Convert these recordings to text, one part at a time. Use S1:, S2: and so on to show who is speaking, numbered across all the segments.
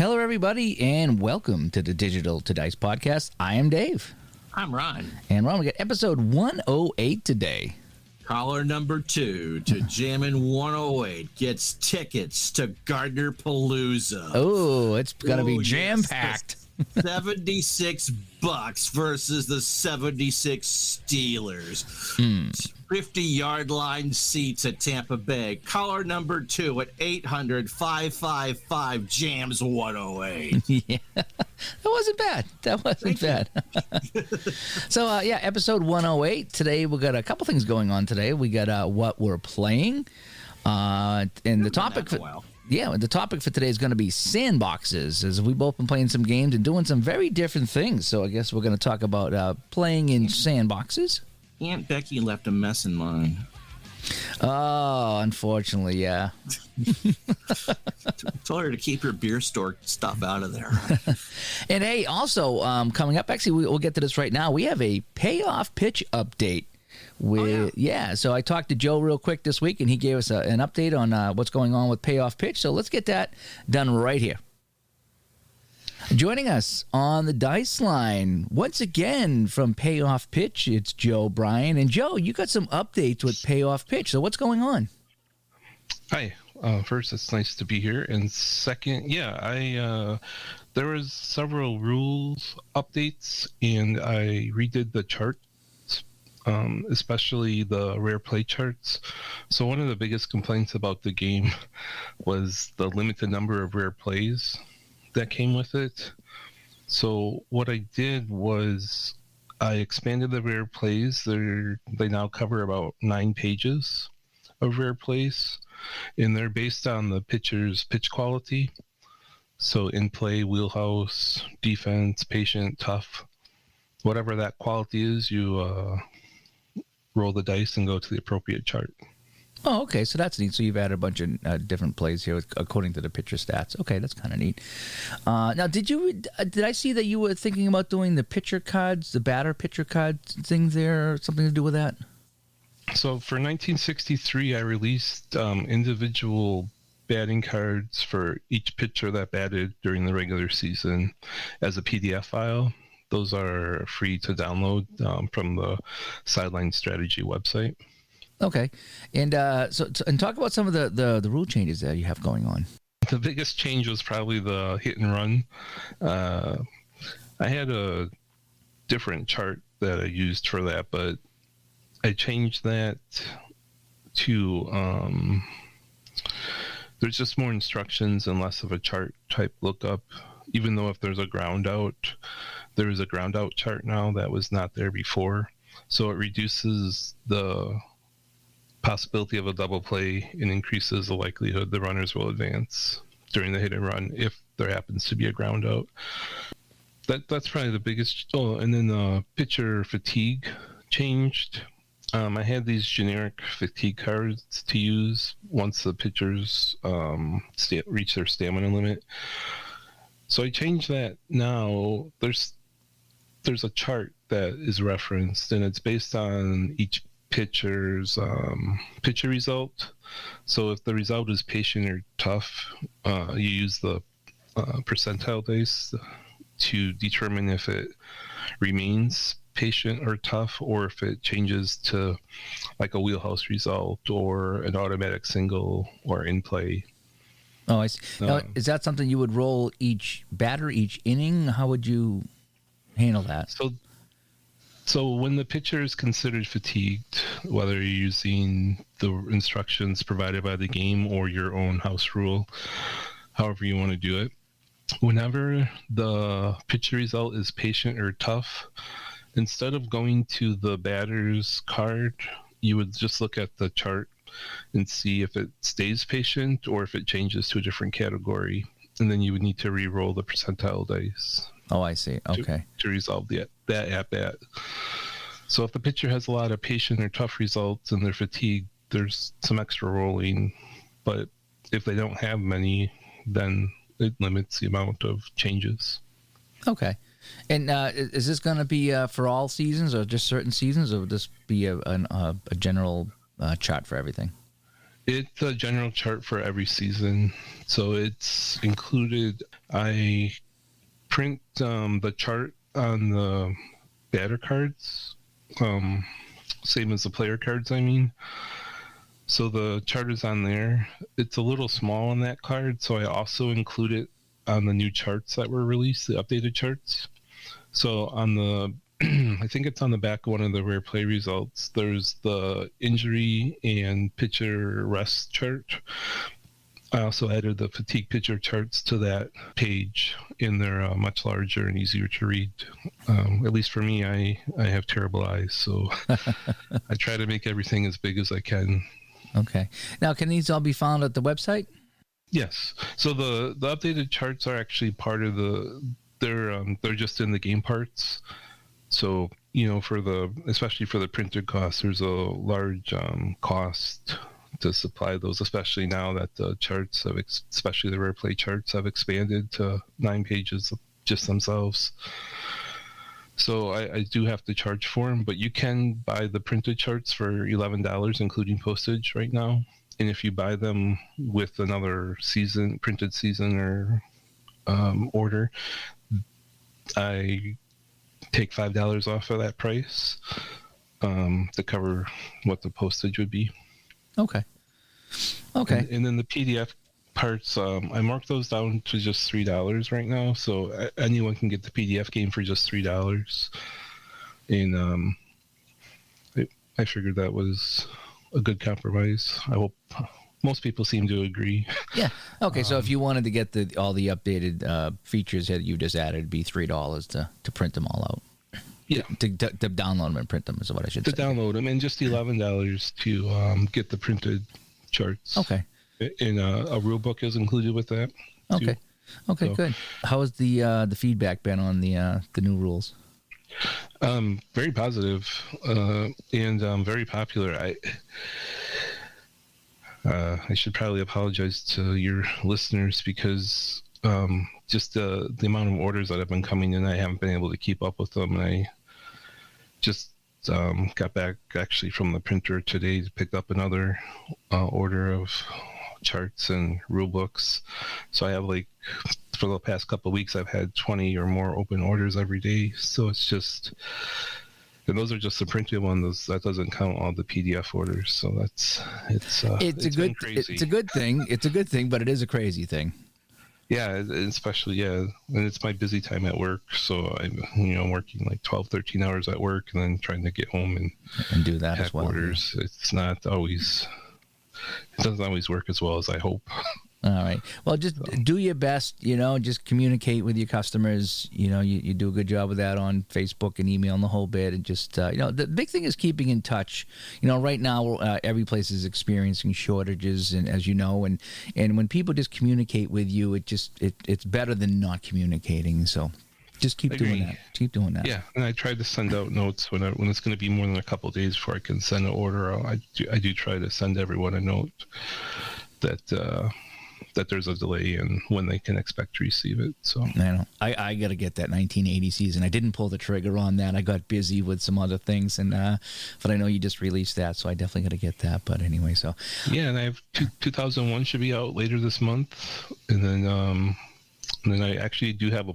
S1: Hello, everybody, and welcome to the Digital to Dice podcast. I am Dave.
S2: I'm Ron.
S1: And Ron, we got episode 108 today.
S2: Caller number 2 to Jammin' 108 gets tickets to Gardner Palooza.
S1: Oh, it's going to be jam-packed.
S2: Yes, $76 versus the 76 Steelers. 50-yard line seats at Tampa Bay. Caller number 2 at 800-555-JAMS-108.
S1: Yeah, that wasn't bad. So, episode 108. Today, we got a couple things going on today. We got what we're playing. And the topic the topic for today is going to be sandboxes, as we've both been playing some games and doing some very different things. So I guess we're going to talk about playing in sandboxes.
S2: Aunt Becky left a mess in mine.
S1: Oh, unfortunately, yeah.
S2: Tell her to keep her beer store stuff out of there.
S1: And hey, also coming up, actually, we'll get to this right now. We have a Payoff Pitch update. So I talked to Joe real quick this week, and he gave us an update on what's going on with Payoff Pitch. So let's get that done right here. Joining us on the dice line once again from Payoff Pitch, it's Joe Bryan. And Joe, you got some updates with Payoff Pitch. So what's going on?
S3: Hi. First, it's nice to be here. And second, there was several rules updates, and I redid the chart. Especially the rare play charts. So one of the biggest complaints about the game was the limited number of rare plays that came with it. So what I did was I expanded the rare plays. They now cover about 9 pages of rare plays, and they're based on the pitcher's pitch quality. So in play, wheelhouse, defense, patient, tough, whatever that quality is, you roll the dice and go to the appropriate chart.
S1: Oh, okay. So that's neat. So you've added a bunch of different plays here according to the pitcher stats. Okay, that's kind of neat. Now, did I see that you were thinking about doing the pitcher cards, the batter pitcher cards thing there, something to do with that?
S3: So for 1963, I released individual batting cards for each pitcher that batted during the regular season as a PDF file. Those are free to download from the Sideline Strategy website.
S1: Okay, and and talk about some of the rule changes that you have going on.
S3: The biggest change was probably the hit and run. I had a different chart that I used for that, but I changed that to there's just more instructions and less of a chart type lookup. Even though if there's a ground out, there is a ground out chart now that was not there before. So it reduces the possibility of a double play and increases the likelihood the runners will advance during the hit and run if there happens to be a ground out. That's probably the biggest. Oh, and then the pitcher fatigue changed. I had these generic fatigue cards to use once the pitchers reach their stamina limit. So I changed that now. There's a chart that is referenced, and it's based on each pitcher's pitcher result. So if the result is patient or tough, you use the percentile dice to determine if it remains patient or tough, or if it changes to like a wheelhouse result or an automatic single or in play.
S1: Oh, I see. Now, is that something you would roll each batter, each inning? How would you handle that?
S3: So when the pitcher is considered fatigued, whether you're using the instructions provided by the game or your own house rule, however you want to do it, whenever the pitcher result is patient or tough, instead of going to the batter's card, you would just look at the chart and see if it stays patient or if it changes to a different category. And then you would need to re-roll the percentile dice.
S1: Oh, I see. Okay.
S3: To resolve that at-bat. So if the pitcher has a lot of patient or tough results and they're fatigued, there's some extra rolling. But if they don't have many, then it limits the amount of changes.
S1: Okay. And is this going to be for all seasons or just certain seasons, or would this be a general chart for everything?
S3: It's a general chart for every season, so it's included. I print the chart on the batter cards, same as the player cards, I mean. So the chart is on there. It's a little small on that card, so I also include it on the new charts that were released, the updated charts. So on the, I think it's on the back of one of the rare play results, there's the injury and pitcher rest chart. I also added the fatigue pitcher charts to that page, and they're much larger and easier to read. At least for me, I have terrible eyes, so I try to make everything as big as I can.
S1: Okay. Now, can these all be found at the website?
S3: Yes. So the updated charts are actually part of they're just in the game parts. So, especially for the printed costs, there's a large cost to supply those, especially now that the charts especially the rare play charts have expanded to 9 pages just themselves. So I do have to charge for them, but you can buy the printed charts for $11, including postage right now. And if you buy them with another printed season or order, I take $5 off of that price to cover what the postage would be.
S1: Okay.
S3: And then the PDF parts, I marked those down to just $3 right now, so anyone can get the PDF game for just $3. And I figured that was a good compromise. I hope most people seem to agree.
S1: Yeah. Okay. So if you wanted to get all the updated features that you just added, it'd be $3 to print them all out.
S3: Yeah.
S1: To download them and print them is what I should say.
S3: To download them, and just $11 to get the printed charts.
S1: Okay.
S3: And a rule book is included with that.
S1: Okay.
S3: Too.
S1: Okay.
S3: So,
S1: good. How has the feedback been on the new rules?
S3: Very positive, and very popular. I should probably apologize to your listeners because just the amount of orders that have been coming in, I haven't been able to keep up with them. And I just got back actually from the printer today to pick up another order of charts and rule books. So I have for the past couple of weeks, I've had 20 or more open orders every day. So it's just, and those are just the printed ones. That doesn't count all the PDF orders. So it's crazy.
S1: It's a good thing. It's a good thing, but it is a crazy thing.
S3: Yeah, especially, and it's my busy time at work. So I'm working 12, 13 hours at work and then trying to get home and
S1: do that
S3: pack
S1: as well.
S3: Orders. Yeah. It doesn't always work as well as I hope.
S1: All right. Well, just do your best, just communicate with your customers. You do a good job of that on Facebook and email and the whole bit. And just, the big thing is keeping in touch. Right now, every place is experiencing shortages, and as you know, and when people just communicate with you, it's better than not communicating. So just keep doing that. Keep doing that.
S3: Yeah. And I try to send out notes when it's going to be more than a couple of days before I can send an order out. I do try to send everyone a note that there's a delay in when they can expect to receive it. So
S1: I got to get that 1980 season. I didn't pull the trigger on that. I got busy with some other things, but I know you just released that, so I definitely got to get that. But anyway, so
S3: yeah, and I have 2001 should be out later this month, and then I actually do have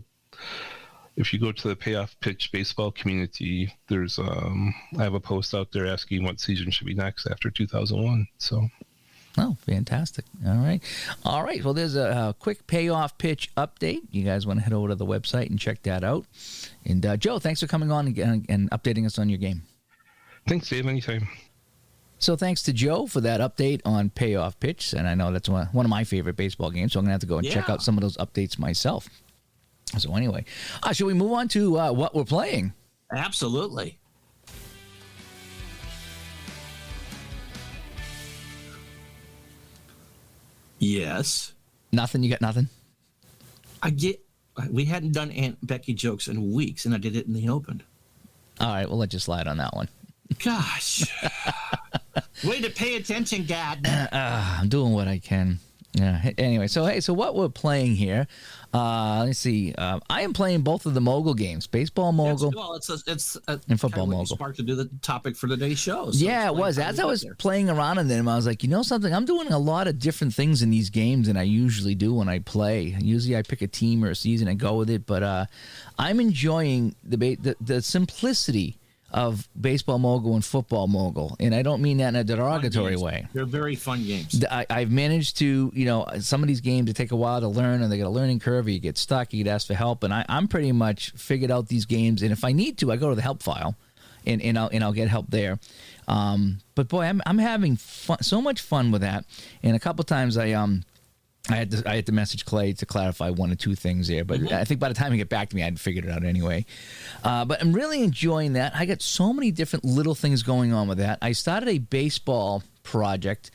S3: if you go to the Payoff Pitch baseball community, there's I have a post out there asking what season should be next after 2001. So.
S1: Oh, fantastic. All right. Well, there's a quick Payoff Pitch update. You guys want to head over to the website and check that out. And Joe, thanks for coming on and updating us on your game.
S3: Thanks, Dave. Anytime.
S1: So thanks to Joe for that update on Payoff Pitch. And I know that's one of my favorite baseball games, so I'm going to have to go and check out some of those updates myself. So anyway, should we move on to what we're playing?
S2: Absolutely. Yes.
S1: Nothing? You got nothing?
S2: We hadn't done Aunt Becky jokes in weeks, and I did it in the open.
S1: All right, we'll let you slide on that one.
S2: Gosh. Way to pay attention, God.
S1: I'm doing what I can. Yeah. Anyway, so what we're playing here? Let's see. I am playing both of the mogul games, baseball mogul, and football mogul.
S2: Spark to do the topic for today's show.
S1: So yeah, it was. As I was playing around in them, I was like, you know something? I'm doing a lot of different things in these games than I usually do when I play. Usually, I pick a team or a season and go with it, but I'm enjoying the simplicity of baseball mogul and football mogul, and I don't mean that in a derogatory way.
S2: They're very fun games.
S1: I've managed to, some of these games, it take a while to learn, and they got a learning curve. You get stuck, you get asked for help, and I'm pretty much figured out these games. And if I need to, I go to the help file, and I'll get help there. But boy, I'm having fun, so much fun with that. And a couple times I had to message Clay to clarify one or two things there, but I think by the time he get back to me, I'd figured it out anyway. But I'm really enjoying that. I got so many different little things going on with that. I started a baseball project,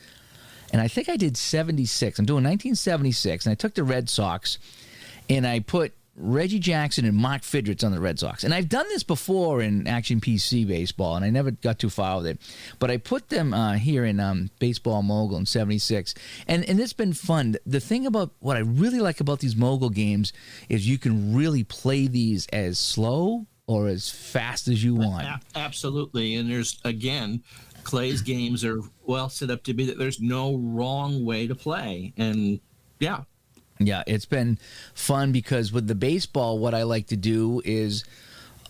S1: and I think I did 76. I'm doing 1976, and I took the Red Sox, and I put Reggie Jackson and Mark Fidrets on the Red Sox. And I've done this before in Action PC baseball, and I never got too far with it. But I put them here in Baseball Mogul in 76. And it's been fun. The thing about what I really like about these Mogul games is you can really play these as slow or as fast as you want.
S2: Absolutely. And there's, again, Clay's games are well set up to be that there's no wrong way to play. And, yeah.
S1: Yeah, it's been fun because with the baseball, what I like to do is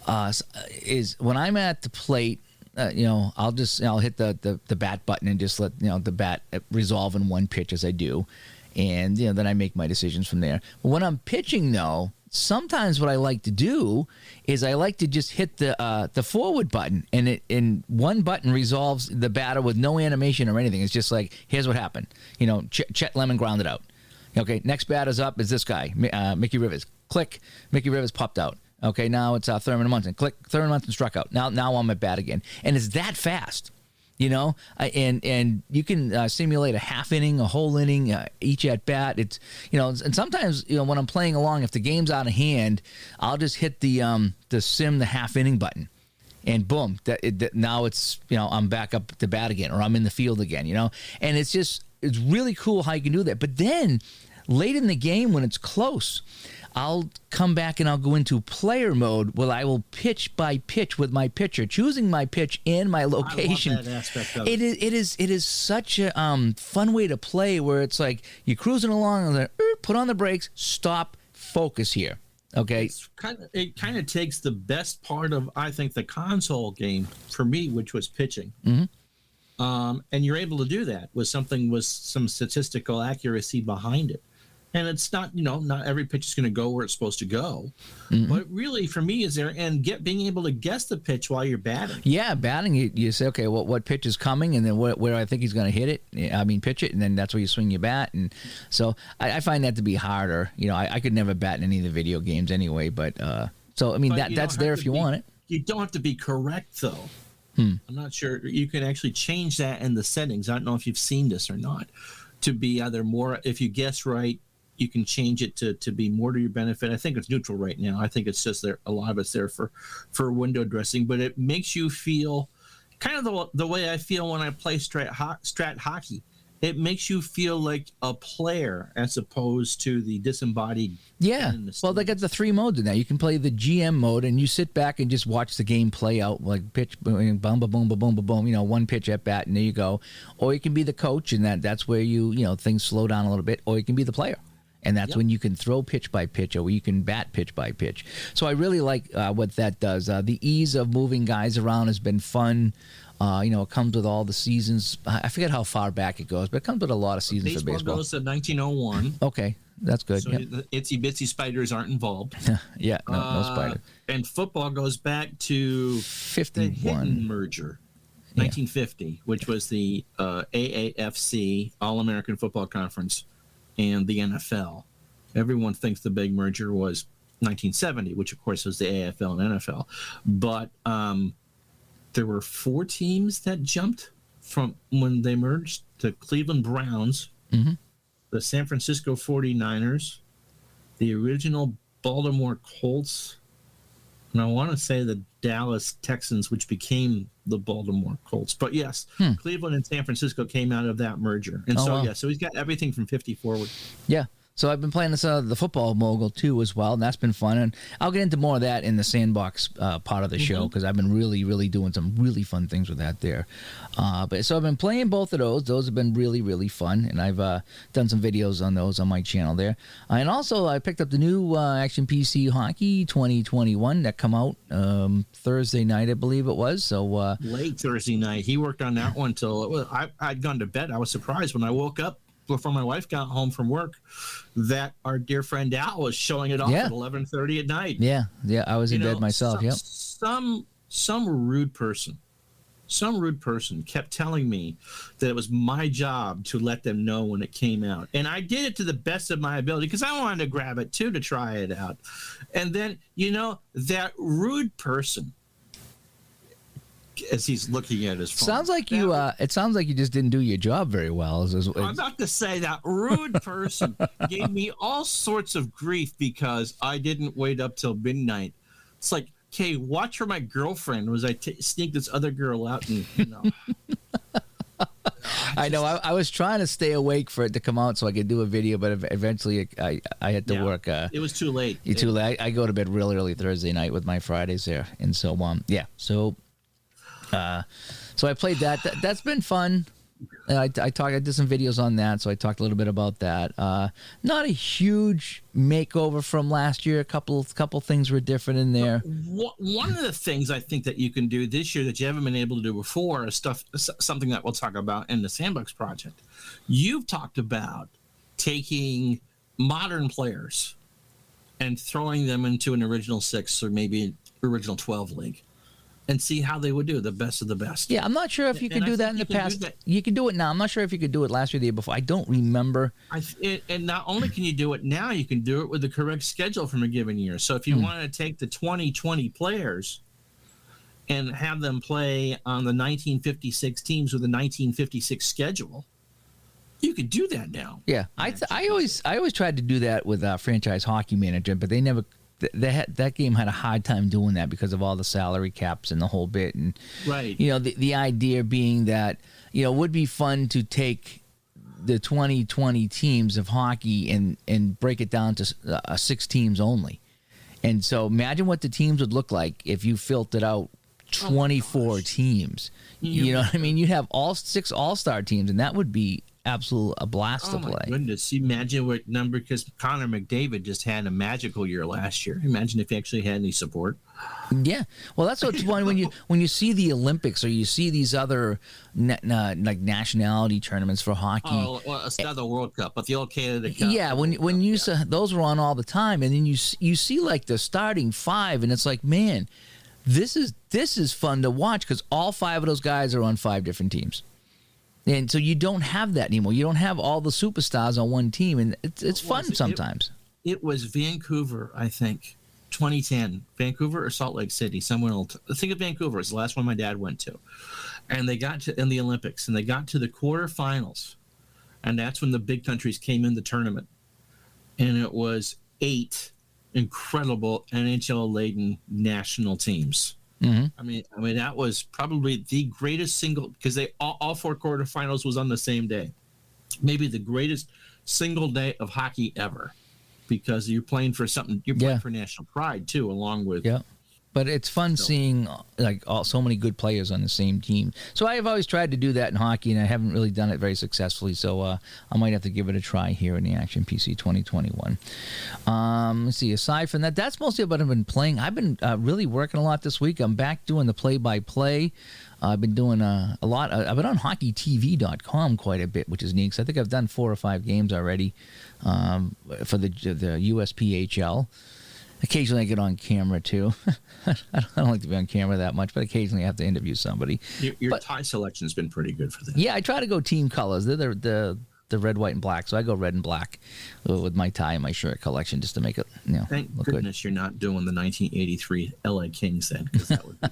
S1: when I'm at the plate, I'll hit the bat button and just let the bat resolve in one pitch as I do, and then I make my decisions from there. But when I'm pitching, though, sometimes what I like to do is I like to just hit the forward button, and one button resolves the batter with no animation or anything. It's just like, here's what happened. Chet Lemon grounded out. Okay, next batter's up is this guy, Mickey Rivers. Click, Mickey Rivers popped out. Okay, now it's Thurman Munson. Click, Thurman Munson struck out. Now I'm at bat again, and it's that fast, and you can simulate a half inning, a whole inning, each at bat. It's and sometimes when I'm playing along, if the game's out of hand, I'll just hit the half inning button. And boom, now it's I'm back up to bat again, or I'm in the field again, and it's really cool how you can do that. But then late in the game when it's close, I'll come back and I'll go into player mode where I will pitch by pitch with my pitcher, choosing my pitch and my location.
S2: I love that aspect of it.
S1: It is such a fun way to play where it's like you're cruising along and then put on the brakes, stop, focus here. Okay.
S2: It kind of takes the best part of, I think, the console game for me, which was pitching.
S1: Mm-hmm.
S2: And you're able to do that with something with some statistical accuracy behind it. And it's not, not every pitch is going to go where it's supposed to go. Mm-hmm. But really, for me, is there, and being able to guess the pitch while you're batting.
S1: Yeah, batting, you say, okay, well, what pitch is coming, and then where I think he's going to hit it, pitch it, and then that's where you swing your bat. And so I find that to be harder. I could never bat in any of the video games anyway, but that's there if you want it.
S2: You don't have to be correct, though. I'm not sure. You can actually change that in the settings. I don't know if you've seen this or not. To be either more, if you guess right, you can change it to be more to your benefit. I think it's neutral right now. I think it's just there. A lot of it's there for window dressing, but it makes you feel kind of the way I feel when I play strat hockey. It makes you feel like a player as opposed to the disembodied.
S1: Yeah. Well, they got the 3 modes in there. You can play the GM mode, and you sit back and just watch the game play out, like pitch, boom, boom, boom, boom, boom, boom. One pitch at bat, and there you go. Or you can be the coach, and that's where things slow down a little bit. Or you can be the player, and that's when you can throw pitch by pitch, or you can bat pitch by pitch. So I really like what that does. The ease of moving guys around has been fun. It comes with all the seasons. I forget how far back it goes, but it comes with a lot of seasons for baseball.
S2: Baseball goes to 1901.
S1: Okay, that's good.
S2: So the itsy bitsy spiders aren't involved.
S1: Yeah, no spider.
S2: And football goes back to
S1: 51
S2: the Hinton merger, 1950, which was the AAFC, All-American Football Conference, and the NFL. Everyone thinks the big merger was 1970, which of course was the AFL and NFL. But there were 4 teams that jumped from when they merged: the Cleveland Browns, the San Francisco 49ers, the original Baltimore Colts, and I want to say the Dallas Texans, which became the Baltimore Colts. But yes, Cleveland and San Francisco came out of that merger. And so he's got everything from 50 forward.
S1: Yeah. So I've been playing this the football mogul too as well, and that's been fun. And I'll get into more of that in the Sandbox part of the show because I've been really, really doing some really fun things with that there. But so I've been playing both of those. Those have been really, really fun, and I've done some videos on those on my channel there. And also I picked up the new Action PC Hockey 2021 that come out Thursday night, I believe it was. So
S2: late Thursday night, he worked on that one till I'd gone to bed. I was surprised when I woke up before my wife got home from work that our dear friend Al was showing it off at 11:30 at night.
S1: Yeah, I was in bed myself.
S2: Some rude person kept telling me that it was my job to let them know when it came out, and I did it to the best of my ability because I wanted to grab it too to try it out. And then that rude person, as he's looking at his phone.
S1: Sounds like you. It sounds like you just didn't do your job very well.
S2: I'm about to say that rude person gave me all sorts of grief because I didn't wait up till midnight. It's like, okay, watch for my girlfriend. Was I sneak this other girl out and
S1: I know. I was trying to stay awake for it to come out so I could do a video, but eventually I had to work.
S2: It was too late.
S1: Too late. I go to bed really early Thursday night with my Fridays there, and so so I played that. That's been fun. I did some videos on that, so I talked a little bit about that. Not a huge makeover from last year. A couple things were different in there.
S2: One of the things I think that you can do this year that you haven't been able to do before is something that we'll talk about in the Sandbox project. You've talked about taking modern players and throwing them into an original 6 or maybe original 12 league. And see how they would do, the best of the best.
S1: Yeah, I'm not sure if you could do that in the past. You can do it now. I'm not sure if you could do it last year or the year before. I don't remember.
S2: And not only can you do it now, you can do it with the correct schedule from a given year. So if you want to take the 2020 players and have them play on the 1956 teams with the 1956 schedule, you could do that now.
S1: Yeah, I always tried to do that with Franchise Hockey Manager, but they never. That game had a hard time doing that because of all the salary caps and the whole bit. And
S2: right,
S1: the idea being that it would be fun to take the 2020 teams of hockey and break it down to 6 teams only. And so imagine what the teams would look like if you filtered out 24 teams. You know what I mean? You'd have all 6 all-star teams, and that would be a blast to play.
S2: Oh my goodness! Imagine what number, because Connor McDavid just had a magical year last year. Imagine if he actually had any support.
S1: Yeah, well, that's what's fun when you see the Olympics or you see these other like nationality tournaments for hockey.
S2: Oh, well, it's not the World Cup, but the old Canada Cup.
S1: Yeah, when you saw those were on all the time, and then you see like the starting 5, and it's like, man, this is fun to watch because all 5 of those guys are on 5 different teams. And so you don't have that anymore. You don't have all the superstars on one team, and it's fun sometimes.
S2: It was Vancouver, I think, 2010. Vancouver or Salt Lake City, someone else. Think of Vancouver. It's the last one my dad went to. And they got to in the Olympics, and they got to the quarterfinals. And that's when the big countries came in the tournament. And it was 8 incredible NHL-laden national teams.
S1: Mm-hmm.
S2: I mean that was probably the greatest single, because they all 4 quarterfinals was on the same day. Maybe the greatest single day of hockey ever, because you're playing for something. You're playing for national pride too, along with.
S1: Yeah, but it's fun seeing like so many good players on the same team. So I have always tried to do that in hockey, and I haven't really done it very successfully. So I might have to give it a try here in the Action PC 2021. Let's see. Aside from that, that's mostly what I've been playing. I've been really working a lot this week. I'm back doing the play-by-play. I've been doing a lot. I've been on hockeytv.com quite a bit, which is neat, because I think I've done 4 or 5 games already for the USPHL. Occasionally I get on camera too. I don't like to be on camera that much, but occasionally I have to interview somebody.
S2: Your tie selection has been pretty good for that.
S1: Yeah, I try to go team colors. They're the red, white, and black. So I go red and black with my tie and my shirt collection just to make it
S2: Thank
S1: look
S2: goodness
S1: good.
S2: You're not doing the 1983 LA Kings then, because that would be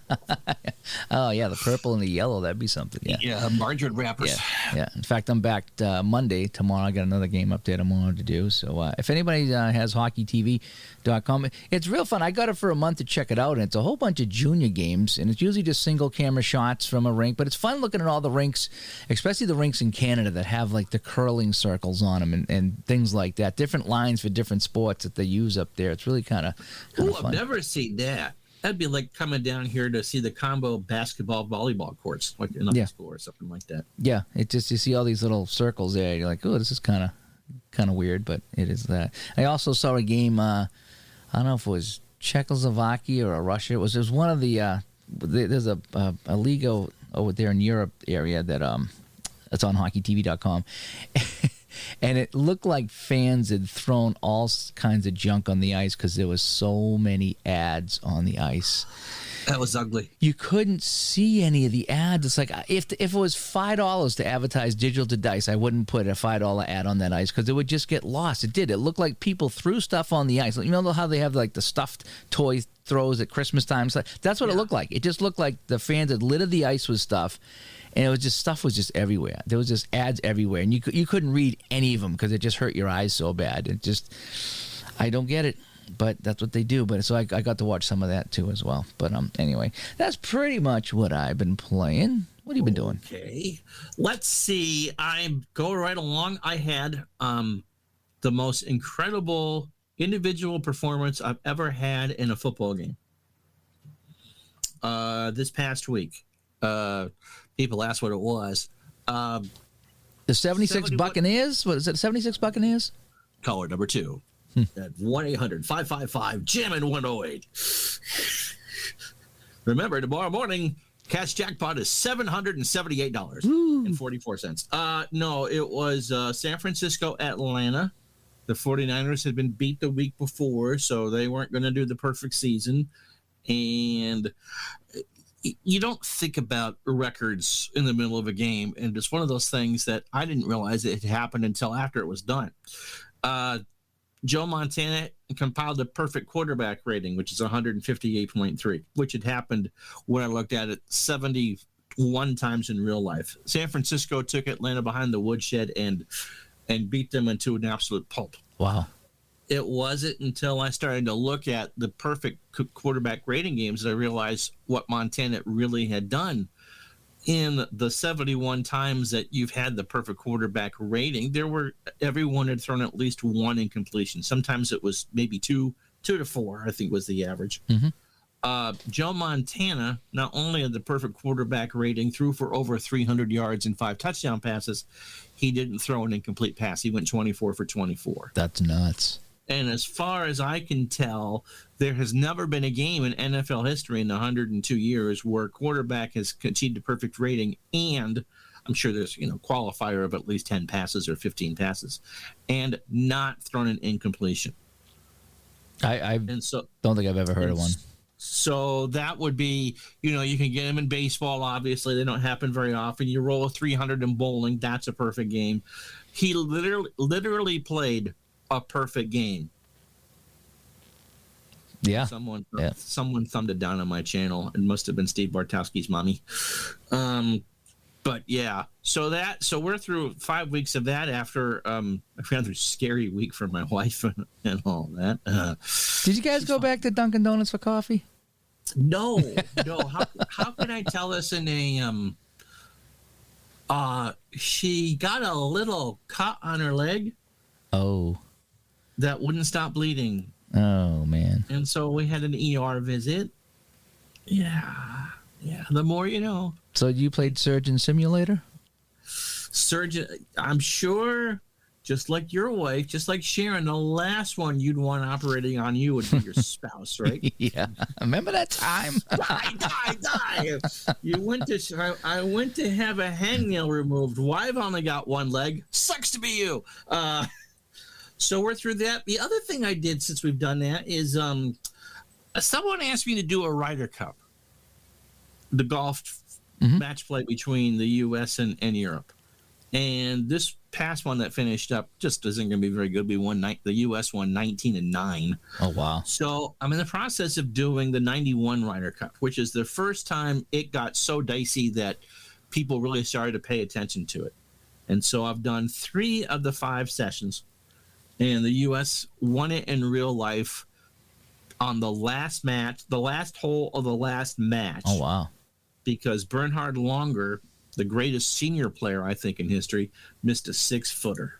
S1: Oh yeah, the purple and the yellow. That'd be something. Yeah.
S2: Yeah, margarine wrappers.
S1: Yeah. In fact, I'm back Monday. Tomorrow, I got another game update tomorrow to do. So if anybody has hockeytv.com, it's real fun. I got it for a month to check it out, and it's a whole bunch of junior games, and it's usually just single camera shots from a rink. But it's fun looking at all the rinks, especially the rinks in Canada that have like the curling circles on them and things like that. Different lines for different sports that they use up there. It's really kind of fun.
S2: I've never seen that. That'd be like coming down here to see the combo basketball volleyball courts, like in high school or something like that.
S1: Yeah, it just you see all these little circles there. You're like, oh, this is kind of weird, but it is that. I also saw a game. I don't know if it was Czechoslovakia or Russia. It was one of the. There's a league over there in Europe area that it's on hockeytv.com. And it looked like fans had thrown all kinds of junk on the ice because there was so many ads on the ice.
S2: That was ugly.
S1: You couldn't see any of the ads. It's like if it was $5 to advertise digital to dice, I wouldn't put a $5 ad on that ice because it would just get lost. It did. It looked like people threw stuff on the ice. You know how they have like the stuffed toy throws at Christmas time? That's what it looked like. It just looked like the fans had littered the ice with stuff. And it was just stuff was just everywhere. There was just ads everywhere, and you couldn't read any of them because it just hurt your eyes so bad. It just, I don't get it, but that's what they do. But so I got to watch some of that too as well. But anyway, that's pretty much what I've been playing. What have you been doing?
S2: Okay, let's see. I go right along. I had the most incredible individual performance I've ever had in a football game. This past week. People asked what it was.
S1: The 76 Buccaneers? What is it, 76 Buccaneers?
S2: Caller number 2 at 1-800-555-JAMMIN-108. Remember, tomorrow morning, cash jackpot is $778.44. No, it was San Francisco, Atlanta. The 49ers had been beat the week before, so they weren't going to do the perfect season. And you don't think about records in the middle of a game, and it's one of those things that I didn't realize it had happened until after it was done. Joe Montana compiled the perfect quarterback rating, which is 158.3, which had happened when I looked at it 71 times in real life. San Francisco took Atlanta behind the woodshed and beat them into an absolute pulp.
S1: Wow.
S2: It wasn't until I started to look at the perfect quarterback rating games that I realized what Montana really had done. In the 71 times that you've had the perfect quarterback rating, everyone had thrown at least one incompletion. Sometimes it was maybe two to four, I think was the average. Mm-hmm. Joe Montana, not only had the perfect quarterback rating, threw for over 300 yards and 5 touchdown passes. He didn't throw an incomplete pass. He went 24 for 24.
S1: That's nuts.
S2: And as far as I can tell, there has never been a game in NFL history in the 102 years where a quarterback has achieved a perfect rating, and I'm sure there's qualifier of at least 10 passes or 15 passes, and not thrown an incompletion.
S1: I don't think I've ever heard of one.
S2: So that would be, you can get them in baseball. Obviously, they don't happen very often. You roll a 300 in bowling, that's a perfect game. He literally played a perfect game.
S1: Yeah.
S2: Someone thumbed it down on my channel. It must have been Steve Bartowski's mommy. But yeah, so we're through 5 weeks of that after a rather scary week for my wife and all that.
S1: Did you guys go back to Dunkin' Donuts for coffee?
S2: No. How can I tell this in a she got a little cut on her leg.
S1: Oh.
S2: That wouldn't stop bleeding.
S1: Oh, man.
S2: And so we had an ER visit. Yeah, the more you know.
S1: So you played Surgeon Simulator?
S2: I'm sure, just like your wife, just like Sharon, the last one you'd want operating on you would be your spouse, right?
S1: Yeah. Remember that time?
S2: Die. I went to have a hangnail removed. Why I've only got one leg? Sucks to be you. So we're through that. The other thing I did since we've done that is someone asked me to do a Ryder Cup, the golf match play between the U.S. and Europe. And this past one that finished up just isn't going to be very good. The U.S. won 19-9.
S1: Oh, wow.
S2: So I'm in the process of doing the 91 Ryder Cup, which is the first time it got so dicey that people really started to pay attention to it. And so I've done 3 of the 5 sessions, and the U.S. won it in real life on the last match, the last hole of the last match.
S1: Oh, wow.
S2: Because Bernhard Langer, the greatest senior player, I think, in history, missed a 6-footer.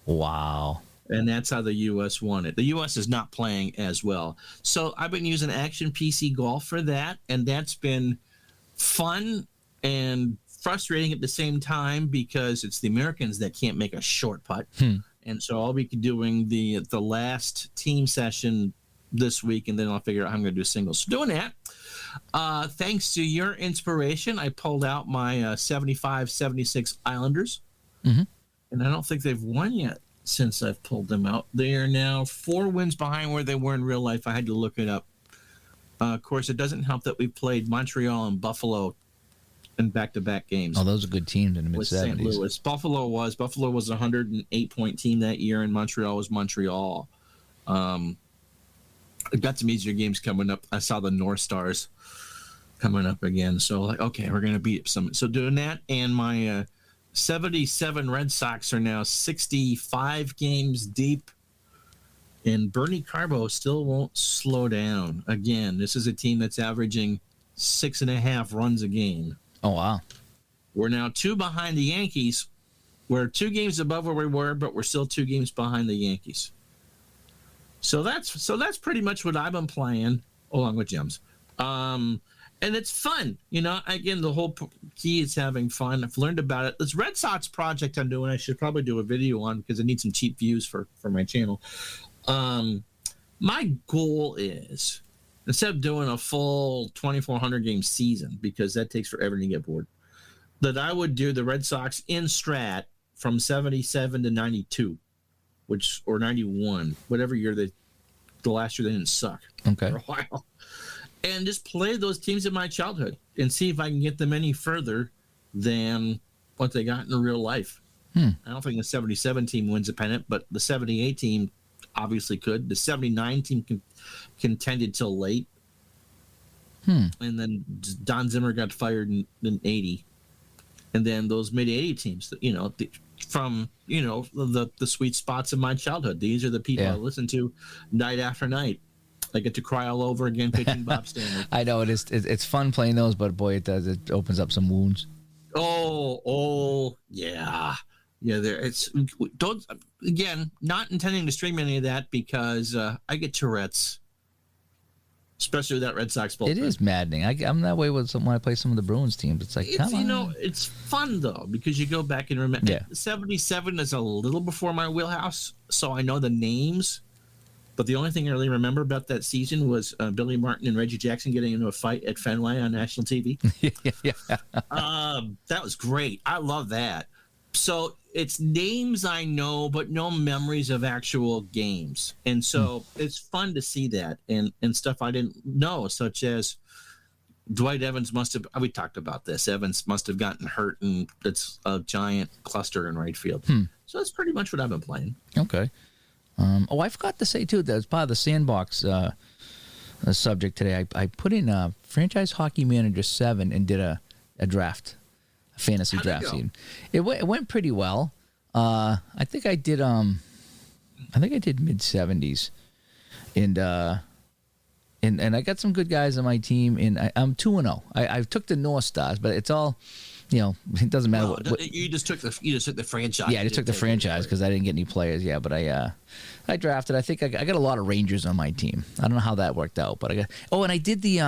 S1: Wow.
S2: And that's how the U.S. won it. The U.S. is not playing as well. So I've been using Action PC Golf for that, and that's been fun and frustrating at the same time because it's the Americans that can't make a short putt. And so I'll be doing the last team session this week, and then I'll figure out how I'm going to do singles. So doing that, thanks to your inspiration, I pulled out my 75-76 Islanders, and I don't think they've won yet since I've pulled them out. They are now 4 wins behind where they were in real life. I had to look it up. Of course, it doesn't help that we played Montreal and Buffalo in back-to-back games.
S1: Oh, those are good teams in the
S2: with St.
S1: mid-70s.
S2: Louis. Buffalo was a 108-point team that year, and Montreal was Montreal. I've got some easier games coming up. I saw the North Stars coming up again. So, like, okay, we're going to beat some. So doing that, and my 77 Red Sox are now 65 games deep, and Bernie Carbo still won't slow down. Again, this is a team that's averaging 6.5 runs a game.
S1: Oh, wow.
S2: We're now 2 behind the Yankees. We're 2 games above where we were, but we're still 2 games behind the Yankees. So that's pretty much what I've been playing along with Gems. And it's fun. You know, again, the whole key is having fun. I've learned about it. This Red Sox project I'm doing, I should probably do a video on because I need some cheap views for my channel. My goal is, instead of doing a full 2,400 game season, because that takes forever to get bored, that I would do the Red Sox in strat from 77 to 92, or 91, whatever year the last year they didn't suck
S1: Okay.
S2: for a while, and just play those teams in my childhood and see if I can get them any further than what they got in real life. I don't think the 77 team wins a pennant, but the 78 team obviously could. The 79 team contended till late. And then Don Zimmer got fired in 80. And then those mid-80 teams, from the sweet spots of my childhood. These are the people I listen to night after night. I get to cry all over again pitching Bob Stanley.
S1: I know it is. It's fun playing those, but boy, it opens up some wounds.
S2: Oh, yeah. Don't, again, not intending to stream any of that because I get Tourette's, especially with that Red Sox bullpen.
S1: It is maddening. I'm that way when I play some of the Bruins teams. It's like, come on.
S2: It's fun though because you go back and remember.
S1: Yeah.
S2: 77 is a little before my wheelhouse, so I know the names. But the only thing I really remember about that season was Billy Martin and Reggie Jackson getting into a fight at Fenway on national TV. That was great. I love that. So it's names I know, but no memories of actual games. And so it's fun to see that and stuff I didn't know, such as Dwight Evans we talked about this. Evans must have gotten hurt, and it's a giant cluster in right field. So that's pretty much what I've been playing.
S1: Okay. I forgot to say, too, that as part of the Sandbox subject today, I put in Franchise Hockey Manager 7 and did a draft. Fantasy draft scene. It went pretty well. I think I did mid-70s, and I got some good guys on my team, and I'm 2-0. I took the North Stars, but it's all, it doesn't matter.
S2: You just took the franchise.
S1: Yeah, I just took the franchise because I didn't get any players. Yeah, but I drafted. I think I got a lot of Rangers on my team. I don't know how that worked out, but I got. Oh, and I did the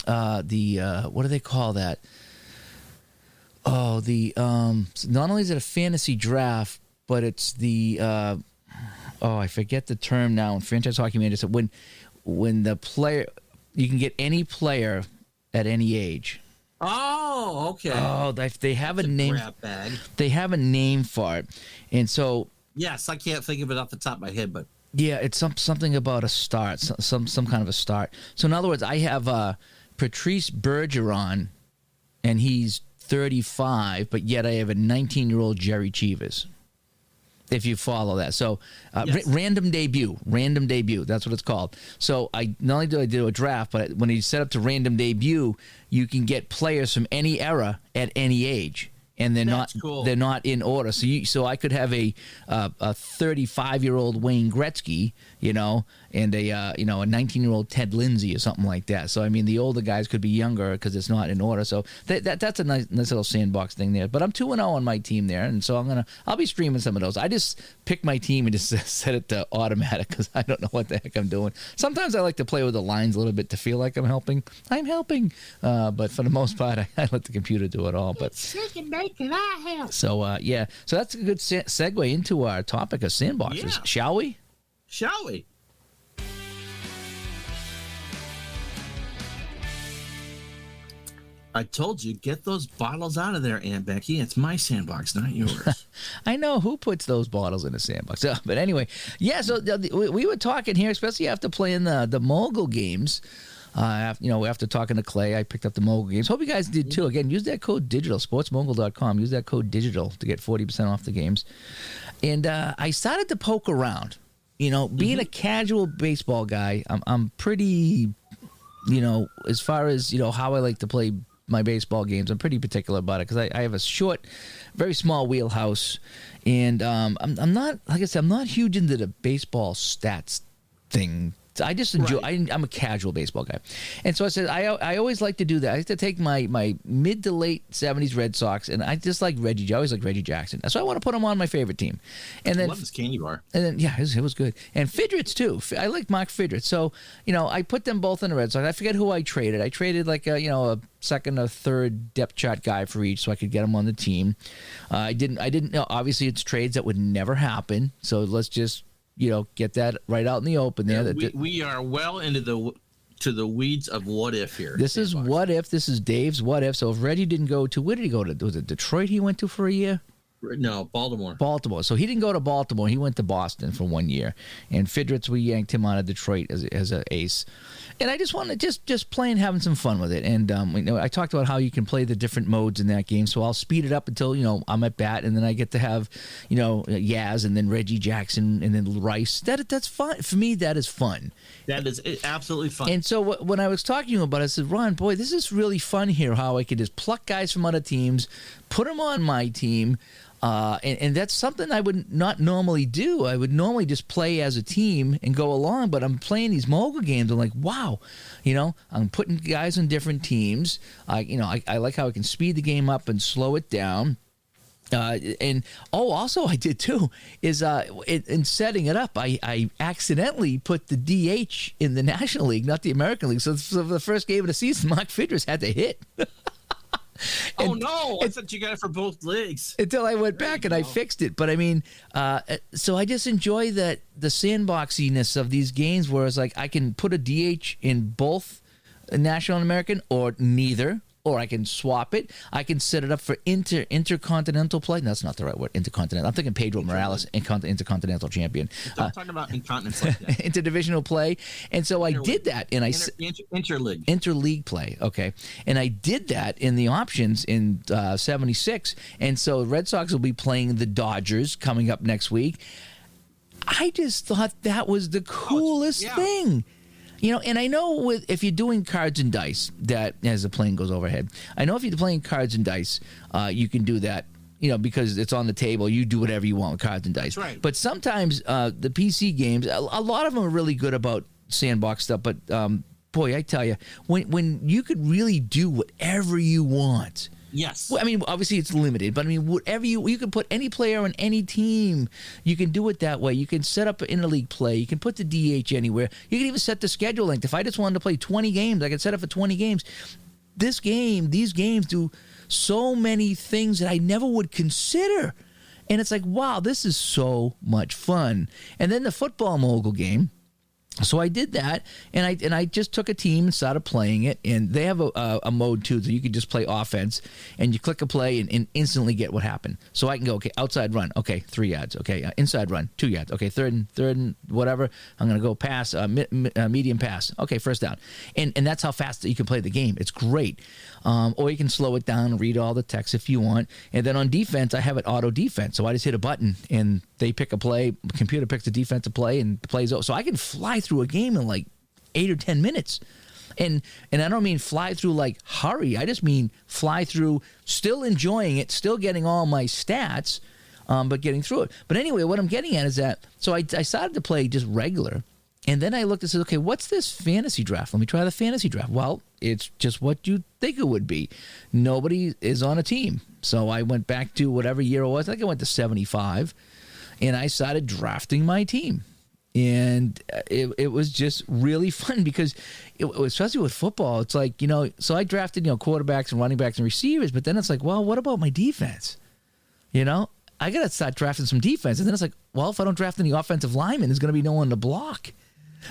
S1: what do they call that? Oh, not only is it a fantasy draft, but it's the I forget the term now in Franchise Hockey Manager. So when the player, you can get any player at any age.
S2: Oh, okay.
S1: Oh, they have a name.
S2: Grab bag.
S1: They have a name for it, and so
S2: yes, I can't think of it off the top of my head, but
S1: yeah, it's something about a start, some kind of a start. So in other words, I have Patrice Bergeron, and he's 35, but yet I have a 19-year-old Jerry Cheevers. if you follow that. So
S2: Yes.
S1: random debut. That's what it's called. So I not only do I do a draft, but when you set up to random debut, you can get players from any era at any age. And
S2: That's cool.
S1: they're not in order. So I could have a 35-year-old Wayne Gretzky, and a 19-year-old Ted Lindsay or something like that. So I mean, the older guys could be younger because it's not in order. So that's a nice little sandbox thing there. But I'm 2-0 on my team there, and so I'll be streaming some of those. I just pick my team and just set it to automatic because I don't know what the heck I'm doing. Sometimes I like to play with the lines a little bit to feel like I'm helping. But for the most part, I let the computer do it all. But so so that's a good segue into our topic of sandboxes.
S2: Yeah.
S1: Shall we?
S2: Shall we? I told you, get those bottles out of there, Aunt Becky. It's my sandbox, not yours.
S1: I know who puts those bottles in a sandbox. But anyway, yeah, so we were talking here, especially after playing the mogul games. After talking to Clay, I picked up the mogul games. Hope you guys did too. Again, use that code digital, sportsmogul.com. Use that code digital to get 40% off the games. And I started to poke around. Being a casual baseball guy, I'm pretty, as far as, how I like to play my baseball games, I'm pretty particular about it because I have a short, very small wheelhouse. And I'm not, like I said, I'm not huge into the baseball stats thing. I just enjoy. Right. I'm a casual baseball guy, and so I said I always like to do that. I like to take my mid to late '70s Red Sox, and I just like Reggie. I always like Reggie Jackson, so I want to put him on my favorite team. And then
S2: I love his candy bar.
S1: And then it was good. And Fidrets too. I like Mark Fidrets. So I put them both in the Red Sox. I forget who I traded. I traded like a second or third depth chart guy for each, so I could get them on the team. I didn't know. Obviously, it's trades that would never happen. So let's just get that right out in the open there.
S2: We are well into the weeds of what if here.
S1: This is what if. This is Dave's what if. So if Reggie didn't go to, where did he go to? Was it Detroit he went to for a year?
S2: No, Baltimore.
S1: So he didn't go to Baltimore. He went to Boston for 1 year. And Fidrets, we yanked him out of Detroit as an ace. And I just wanted to just playing, having some fun with it. And I talked about how you can play the different modes in that game. So I'll speed it up until I'm at bat, and then I get to have Yaz, and then Reggie Jackson, and then Rice. That's fun for me. That is fun.
S2: That is absolutely fun.
S1: And so when I was talking to him about it, I said, Ron, boy, this is really fun here. How I could just pluck guys from other teams, put them on my team. And that's something I would not normally do. I would normally just play as a team and go along, but I'm playing these mogul games. I'm like, wow, I'm putting guys on different teams. I like how I can speed the game up and slow it down. Also I did too is in setting it up, I accidentally put the DH in the National League, not the American League. So for the first game of the season, Mark Fidrets had to hit.
S2: Oh no! I thought you got it for both legs.
S1: Until I went back and I fixed it. But I mean, so I just enjoy the sandboxiness of these games, where it's like I can put a DH in both National and American, or neither, or I can swap it. I can set it up for intercontinental play. No, that's not the right word. Intercontinental. I'm thinking Pedro Morales, intercontinental champion.
S2: I'm talking about incontinence like that.
S1: Interdivisional play. And so I did that. And
S2: Interleague.
S1: Interleague play. Okay. And I did that in the options in 76. And so Red Sox will be playing the Dodgers coming up next week. I just thought that was the coolest thing. And I know if you're doing cards and dice, that as the plane goes overhead, I know if you're playing cards and dice, you can do that, because it's on the table. You do whatever you want with cards and dice.
S2: That's right.
S1: But sometimes the PC games, a lot of them are really good about sandbox stuff. But boy, I tell you, when you could really do whatever you want.
S2: Yes.
S1: Well, I mean, obviously it's limited, but I mean, whatever you can put any player on any team. You can do it that way. You can set up an interleague play. You can put the DH anywhere. You can even set the schedule length. If I just wanted to play 20 games, I could set up for 20 games. These games do so many things that I never would consider. And it's like, wow, this is so much fun. And then the football mogul game. So I did that, and I just took a team and started playing it, and they have a mode too, so you can just play offense, and you click a play and instantly get what happened. So I can go, okay, outside run, okay, 3 yards, okay, inside run, 2 yards, okay, third and whatever, I'm going to go pass, medium pass, okay, first down. And that's how fast you can play the game. It's great. Or you can slow it down and read all the text if you want. And then on defense, I have it auto defense, so I just hit a button, and They pick a play, computer picks a defensive play, and the play's over. So I can fly through a game in like 8 or 10 minutes. And I don't mean fly through like hurry. I just mean fly through, still enjoying it, still getting all my stats, but getting through it. But anyway, what I'm getting at is that, so I started to play just regular. And then I looked and said, okay, what's this fantasy draft? Let me try the fantasy draft. Well, it's just what you think it would be. Nobody is on a team. So I went back to whatever year it was. I think I went to 75. And I started drafting my team. And it was just really fun because, especially with football, it's like, so I drafted, quarterbacks and running backs and receivers, but then it's like, well, what about my defense? I got to start drafting some defense. And then it's like, well, if I don't draft any offensive linemen, there's going to be no one to block.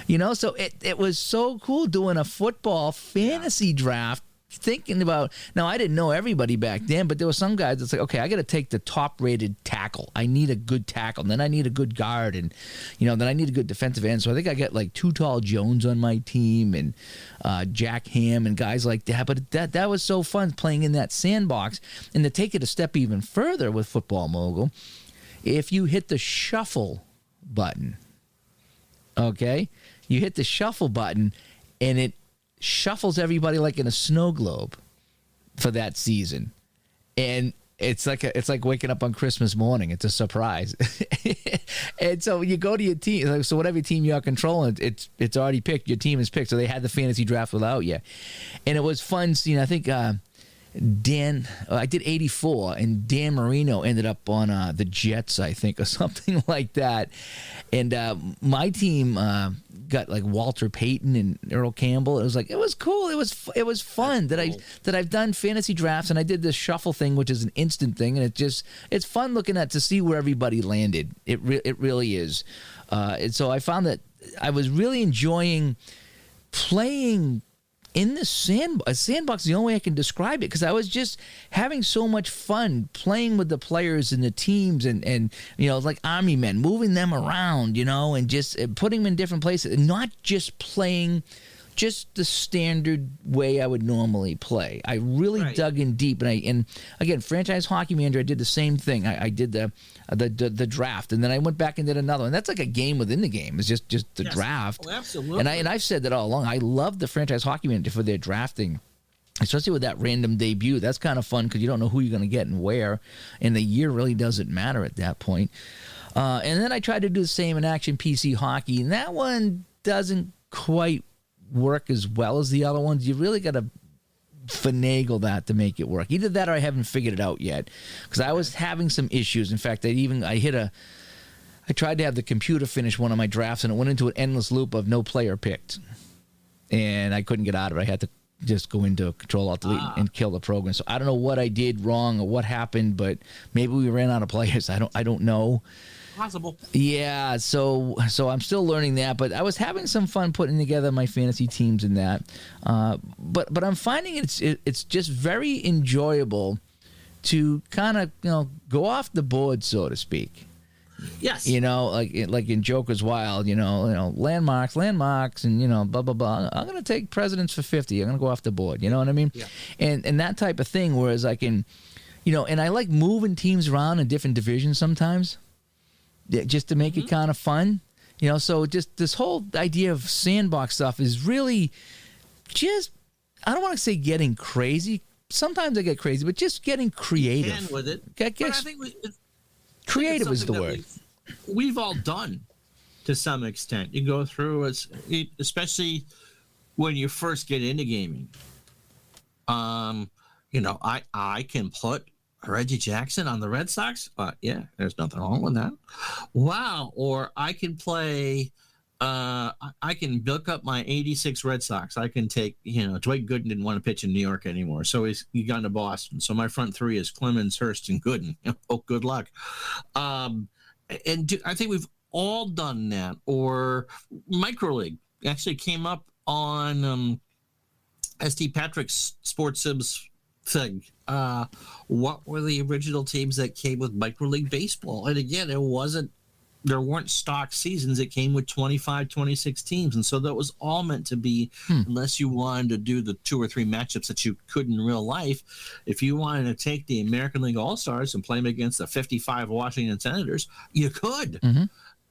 S1: So it was so cool doing a football fantasy draft, thinking about, now I didn't know everybody back then, but there were some guys that's like, okay, I got to take the top rated tackle. I need a good tackle. And then I need a good guard. And, then I need a good defensive end. So I think I got like Too Tall Jones on my team and Jack Ham and guys like that. But that was so fun playing in that sandbox. And to take it a step even further with Football Mogul, if you hit the shuffle button, okay, you hit the shuffle button and it shuffles everybody like in a snow globe for that season, and it's like waking up on Christmas morning. It's a surprise. And so you go to your team, so whatever team you're controlling, it's already picked. Your team is picked, so they had the fantasy draft without you, and it was fun seeing. I think I did 84, and Dan Marino ended up on the Jets, I think, or something like that. And my team got like Walter Payton and Earl Campbell. It was cool. It was fun that I've done fantasy drafts, and I did this shuffle thing, which is an instant thing, and it's fun looking at to see where everybody landed. It really is. And so I found that I was really enjoying playing in the sandbox is the only way I can describe it, because I was just having so much fun playing with the players and the teams and like army men, moving them around, and just putting them in different places, and not just playing just the standard way I would normally play. I really dug in deep, and again, Franchise Hockey Manager, I did the same thing. I did the draft, and then I went back and did another one. That's like a game within the game. It's just the draft.
S2: Oh, absolutely.
S1: And I've said that all along. I love the Franchise Hockey Manager for their drafting, especially with that random debut. That's kind of fun because you don't know who you're going to get and where, and the year really doesn't matter at that point. And then I tried to do the same in Action PC Hockey, and that one doesn't quite work as well as the other ones. You really got to finagle that to make it work. Either that or I haven't figured it out yet, because I was having some issues. In fact, I tried to have the computer finish one of my drafts, and it went into an endless loop of no player picked, and I couldn't get out of it. I had to just go into Control-Alt-Delete and kill the program. So I don't know what I did wrong or what happened, but maybe we ran out of players. I don't know.
S2: Possible.
S1: Yeah, so I'm still learning that, but I was having some fun putting together my fantasy teams in that. But I'm finding it's just very enjoyable to kind of go off the board, so to speak.
S2: Yes.
S1: Like in Joker's Wild, landmarks, and blah blah blah. I'm gonna take Presidents for 50. I'm gonna go off the board. You know what I mean?
S2: Yeah.
S1: And that type of thing. Whereas I can, and I like moving teams around in different divisions sometimes. Just to make it kind of fun, so just this whole idea of sandbox stuff is really just, I don't want to say getting crazy. Sometimes I get crazy, but just getting creative.
S2: You can with it.
S1: I think creative is the word.
S2: We've all done to some extent. You go through, especially when you first get into gaming. I can put Reggie Jackson on the Red Sox? Yeah, there's nothing wrong with that. Wow. Or I can play, I can build up my 86 Red Sox. I can take, Dwight Gooden didn't want to pitch in New York anymore, so he got to Boston. So my front three is Clemens, Hurst, and Gooden. Oh, good luck. I think we've all done that. Or Microleague actually came up on S.T. Patrick's Sports Sims thing. What were the original teams that came with Microleague Baseball? And again, it wasn't there weren't stock seasons. It came with 25, 26 teams. And so that was all meant to be, unless you wanted to do the 2 or 3 matchups that you could in real life. If you wanted to take the American League All-Stars and play them against the 55 Washington Senators, you could.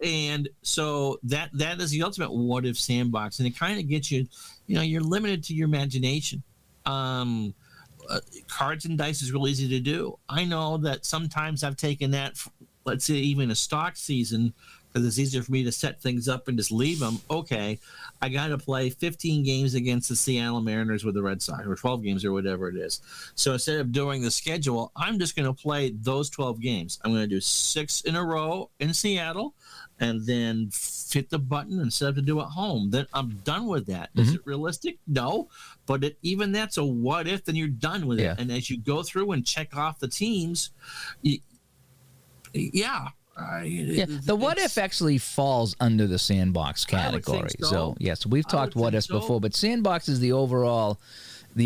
S2: And so that is the ultimate what if sandbox. And it kind of gets you, you're limited to your imagination. Cards and dice is real easy to do. I know that sometimes I've taken that, let's say even a stock season, because it's easier for me to set things up and just leave them. Okay, I got to play 15 games against the Seattle Mariners with the Red Sox, or 12 games or whatever it is. So instead of doing the schedule, I'm just going to play those 12 games. I'm going to do 6 in a row in Seattle, and then hit the button and set up to do at home. Then I'm done with that. Is it realistic? No. But even that's a what if, then you're done with it. And as you go through and check off the teams, the
S1: what if actually falls under the sandbox category. So yes, we've talked what ifs before, but sandbox is the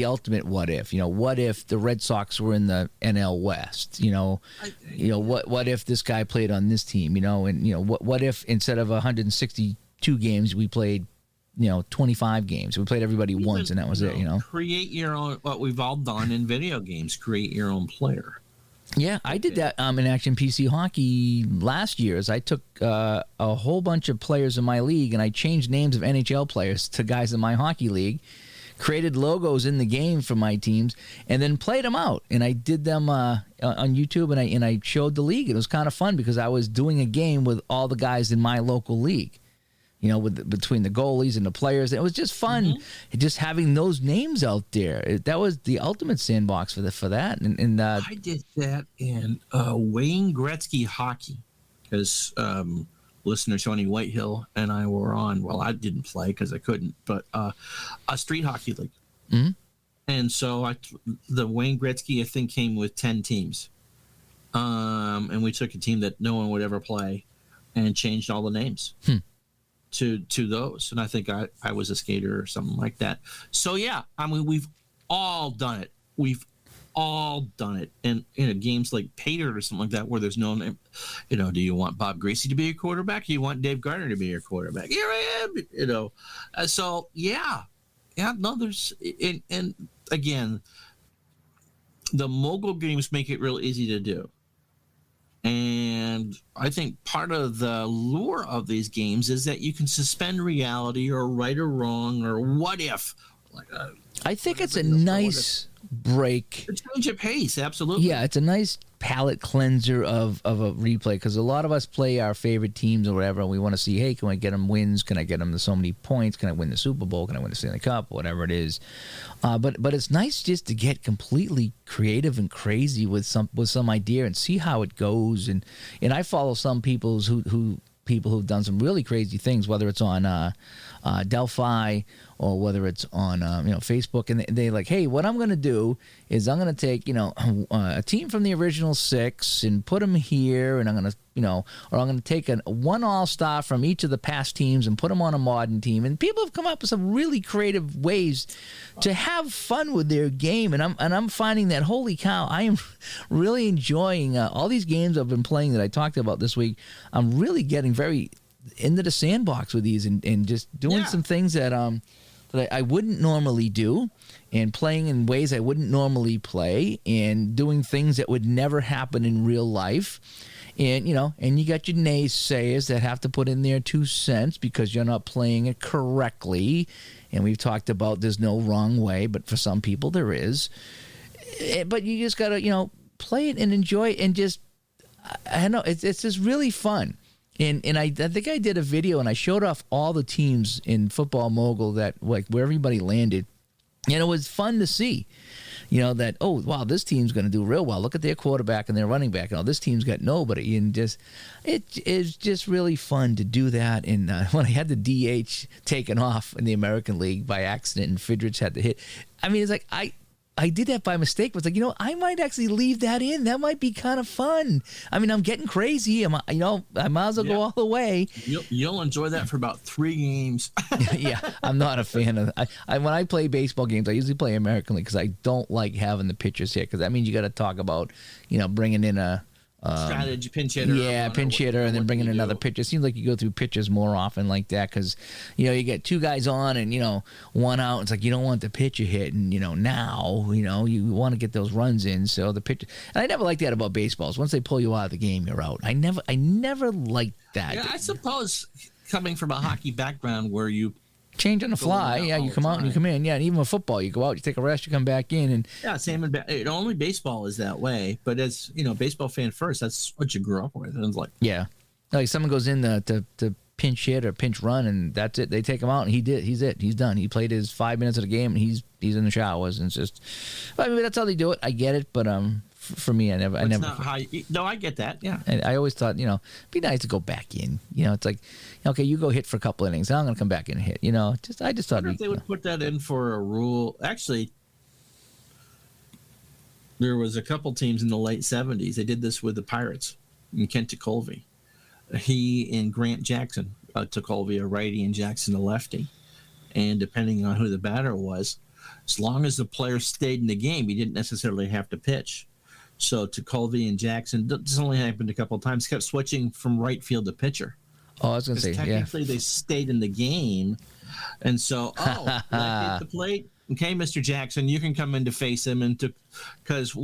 S1: ultimate what if. What if the Red Sox were in the NL West? What if this guy played on this team? What if instead of 162 games we played 25 games. We played everybody once, and that was it.
S2: Create your own. What we've all done in video games. Create your own player.
S1: Yeah, I did that in Action PC Hockey last year. I took a whole bunch of players in my league, and I changed names of NHL players to guys in my hockey league, created logos in the game for my teams, and then played them out. And I did them on YouTube, and I showed the league. It was kind of fun because I was doing a game with all the guys in my local league. Between the goalies and the players. It was just fun just having those names out there. That was the ultimate sandbox for that. And
S2: I did that in Wayne Gretzky hockey because listener Tony Whitehill and I were on, well, I didn't play because I couldn't, but a street hockey league. And so the Wayne Gretzky, I think, came with 10 teams. And we took a team that no one would ever play and changed all the names. To those, and I think I was a skater or something like that. So yeah, I mean we've all done it. And games like Pater or something like that, where there's no name. Do you want Bob Gracie to be your quarterback? Do you want Dave Gardner to be your quarterback? Here I am. So yeah. No, there's and again, the mobile games make it real easy to do. And I think part of the lure of these games is that you can suspend reality or right or wrong or what if.
S1: I think it's a nice break.
S2: A change of pace, absolutely.
S1: Yeah, it's a nice palate cleanser of a replay because a lot of us play our favorite teams or whatever, and we want to see, hey, can I get them wins? Can I get them to so many points? Can I win the Super Bowl? Can I win the Stanley Cup? Whatever it is. But it's nice just to get completely creative and crazy with some idea and see how it goes. And I follow some people who've done some really crazy things, whether it's on Delphi or whether it's on Facebook, and they like, hey, what I'm going to do is I'm going to take a team from the original 6 and put them here, and I'm going to or I'm going to take one all-star from each of the past teams and put them on a modern team. And people have come up with some really creative ways to have fun with their game, and I'm finding that, holy cow, I am really enjoying all these games I've been playing that I talked about this week. I'm really getting very into the sandbox with these and just doing some things that I wouldn't normally do, and playing in ways I wouldn't normally play, and doing things that would never happen in real life. And and you got your naysayers that have to put in their 2 cents because you're not playing it correctly. And we've talked about there's no wrong way, but for some people there is. But you just gotta play it and enjoy it, and just I don't know, it's just really fun. And I think I did a video and I showed off all the teams in Football Mogul that where everybody landed, and it was fun to see. That, oh, wow, this team's going to do real well. Look at their quarterback and their running back. And this team's got nobody. And it is just really fun to do that. And when I had the DH taken off in the American League by accident and Fidrich had to hit, I mean, it's like I did that by mistake. But it's like, I might actually leave that in. That might be kind of fun. I mean, I'm getting crazy. I might as well go all the way.
S2: You'll enjoy that for about 3 games.
S1: Yeah, I'm not a fan of when I play baseball games, I usually play American League because I don't like having the pitchers here, because that means you got to talk about, bringing in a
S2: strategy, pinch hitter.
S1: Yeah, pinch hitter, and then bring in another pitcher. It seems like you go through pitches more often like that because, you get two guys on and, one out. It's like you don't want the pitcher hit, and, now, you want to get those runs in. So the pitcher, and I never liked that about baseballs. Once they pull you out of the game, you're out. I never liked that.
S2: Yeah, I suppose coming from a hockey background where you
S1: change on the fly. Yeah, you come out and you come in. Yeah, and even with football, you go out, you take a rest, you come back in, and
S2: same in only baseball is that way. But as baseball fan first, that's what you grew up with. And it's like
S1: someone goes in to pinch hit or pinch run, and that's it. They take him out, and he's done. He played his 5 minutes of the game, and he's in the showers, and it's just. I mean, that's how they do it. I get it, but for me, I never.
S2: No, I get that. Yeah,
S1: and I always thought, it'd be nice to go back in. It's like, okay, you go hit for a couple innings. I'm going to come back and hit. I just thought
S2: they would put that in for a rule. Actually, there was a couple teams in the late '70s. They did this with the Pirates and Kent Colvey. He and Grant Jackson took Colvey a righty and Jackson a lefty, and depending on who the batter was, as long as the player stayed in the game, he didn't necessarily have to pitch. So to Colvey and Jackson, this only happened a couple of times, kept switching from right field to pitcher.
S1: Oh, I was going to say,
S2: technically they stayed in the game. And so, left at the plate. Okay, Mr. Jackson, you can come in to face him, and because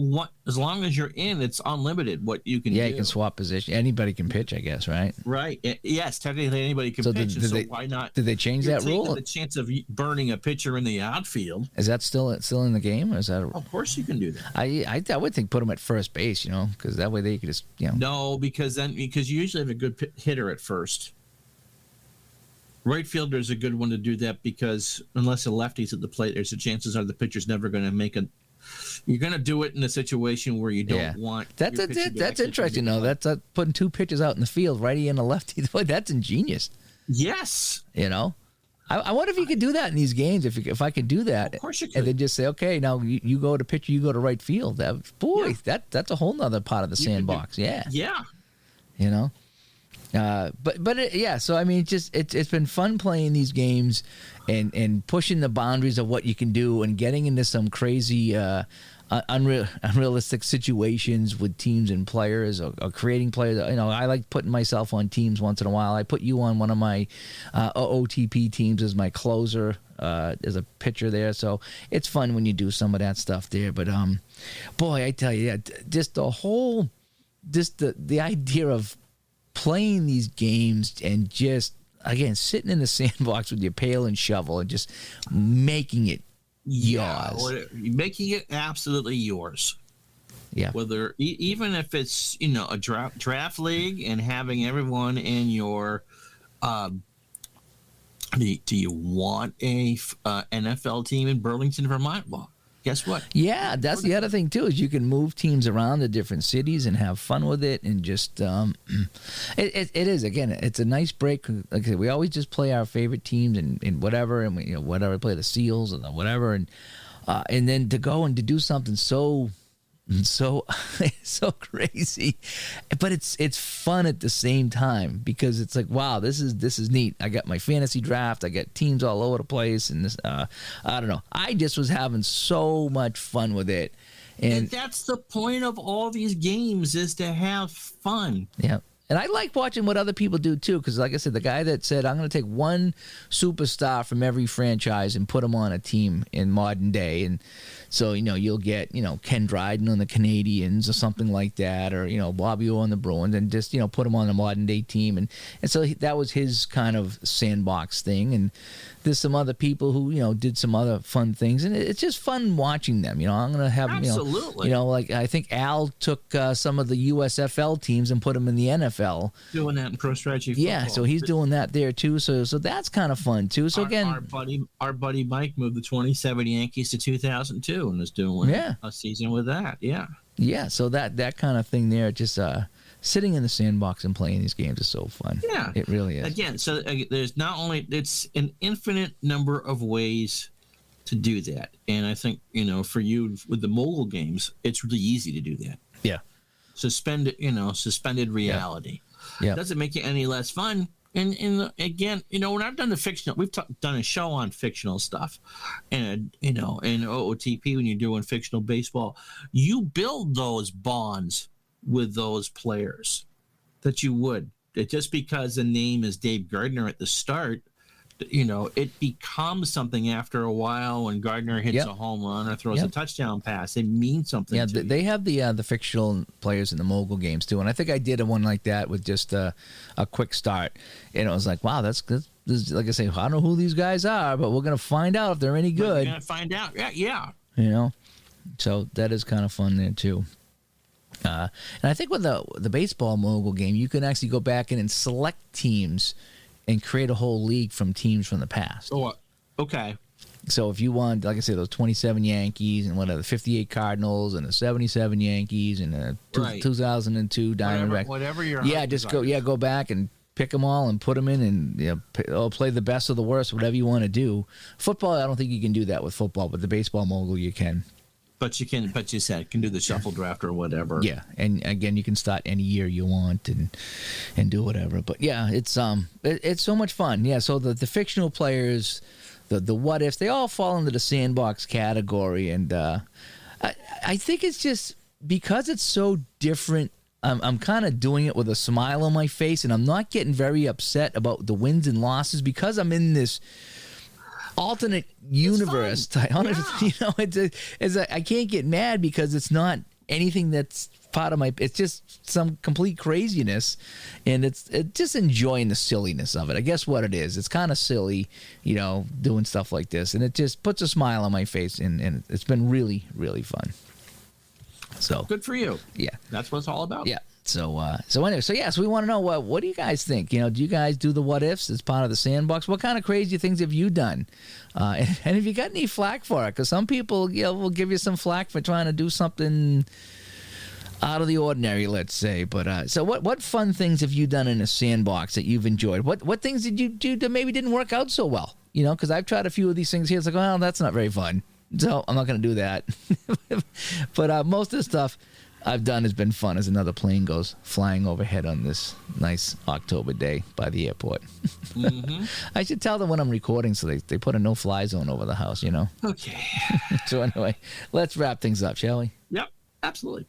S2: as long as you're in, it's unlimited what you can do.
S1: Yeah, you can swap position. Anybody can pitch, I guess, right?
S2: Right. Yes, technically anybody can pitch. So why not?
S1: Did they change that rule?
S2: The chance of burning a pitcher in the outfield.
S1: Is that still in the game? Or is that?
S2: Of course, you can do that.
S1: I would think put them at first base, because that way they could just,
S2: No, because you usually have a good hitter at first. Right fielder is a good one to do that because unless a lefty's at the plate, there's a chances are the pitcher's never going to make it. You're going to do it in a situation where you don't want.
S1: That's interesting, though. That's putting two pitchers out in the field, righty and a lefty. Boy, that's ingenious.
S2: Yes.
S1: I wonder if you could do that in these games. If I could do that,
S2: of course you could.
S1: And then just say, okay, now you go to pitcher, you go to right field. That's a whole nother part of the sandbox. Yeah. So I mean, it's been fun playing these games and pushing the boundaries of what you can do and getting into some crazy unrealistic situations with teams and players or creating players. I like putting myself on teams once in a while. I put you on one of my OTP teams as my closer, as a pitcher there. So it's fun when you do some of that stuff there. But boy, I tell you, just the idea of playing these games and just, again, sitting in the sandbox with your pail and shovel and just making it yours.
S2: Making it absolutely yours.
S1: Yeah.
S2: Whether even if it's a draft league and having everyone in your do you want a NFL team in Burlington, Vermont? Well, guess what?
S1: Yeah, that's the other thing too, is you can move teams around to different cities and have fun with it, and just it is, again, it's a nice break. Like I said, we always just play our favorite teams and whatever, and we whatever, play the Seals and whatever, and then to go and to do something so crazy, but it's fun at the same time, because it's like, wow, this is neat. I got my fantasy draft, I got teams all over the place, and this I don't know, I just was having so much fun with it, and
S2: that's the point of all these games, is to have fun.
S1: Yeah. And I like watching what other people do, too, because, like I said, the guy that said, I'm going to take one superstar from every franchise and put him on a team in modern day. And so, you'll get, Ken Dryden on the Canadians or something like that, or, Bobby Orr on the Bruins, and just, put him on a modern day team. And so that was his kind of sandbox thing. And there's some other people who, did some other fun things. And it's just fun watching them. I'm going to have,
S2: absolutely.
S1: Like I think Al took some of the USFL teams and put them in the NFL.
S2: Doing that in pro strategy football.
S1: Yeah, so he's doing that there too. So that's kind of fun too. So again,
S2: our buddy Mike moved the 2070 Yankees to 2002 and is doing a season with that. Yeah.
S1: Yeah. So that kind of thing there, just sitting in the sandbox and playing these games is so fun.
S2: Yeah,
S1: it really is.
S2: Again, so there's not only, it's an infinite number of ways to do that, and I think for you with the mobile games, it's really easy to do that.
S1: Yeah.
S2: Suspended reality.
S1: Yeah.
S2: Doesn't make it any less fun. And again, when I've done we've done a show on fictional stuff, and in OOTP, when you're doing fictional baseball, you build those bonds with those players that you would. Just because the name is Dave Gardner at the start, it becomes something after a while when Gardner hits a home run or throws a touchdown pass. It means something.
S1: Yeah,
S2: to
S1: they
S2: you.
S1: have the fictional players in the mogul games too, and I think I did one like that with just a quick start, and it was like, wow, that's good. Like I say, I don't know who these guys are, but we're gonna find out if they're any good.
S2: We're gonna find out. Yeah.
S1: So that is kind of fun there too. And I think with the baseball mogul game, you can actually go back in and select teams and create a whole league from teams from the past.
S2: Oh, okay.
S1: So if you want, like I said, those 27 Yankees and the 58 Cardinals and the 77 Yankees and the 2002 Diamondbacks.
S2: Whatever your
S1: go back and pick them all and put them in and play the best of the worst, whatever you want to do. Football, I don't think you can do that with football, but the baseball mogul you can.
S2: But you can do the shuffle draft or whatever.
S1: Yeah, and again, you can start any year you want and do whatever. But yeah, it's so much fun. Yeah, so the fictional players, the what ifs, they all fall into the Sandbox category, and I think it's just because it's so different. I'm kind of doing it with a smile on my face, and I'm not getting very upset about the wins and losses because I'm in this alternate universe. I can't get mad because it's not anything that's part of my. It's just some complete craziness, and it's just enjoying the silliness of it. I guess what it is, it's kind of silly, doing stuff like this, and it just puts a smile on my face, and it's been really, really fun. So
S2: good for you.
S1: Yeah,
S2: that's what it's all about.
S1: Yeah. So anyway, so we want to know what do you guys think? Do you guys do the what ifs as part of the Sandbox? What kind of crazy things have you done? And have you got any flack for it? Because some people, will give you some flack for trying to do something out of the ordinary, let's say. But so what fun things have you done in a Sandbox that you've enjoyed? What things did you do that maybe didn't work out so well? Because I've tried a few of these things here. It's like, well, that's not very fun, so I'm not going to do that. But most of the stuff I've done has been fun as another plane goes flying overhead on this nice October day by the airport. Mm-hmm. I should tell them when I'm recording so they put a no-fly zone over the house,
S2: Okay.
S1: So anyway, let's wrap things up, shall we?
S2: Yep, absolutely.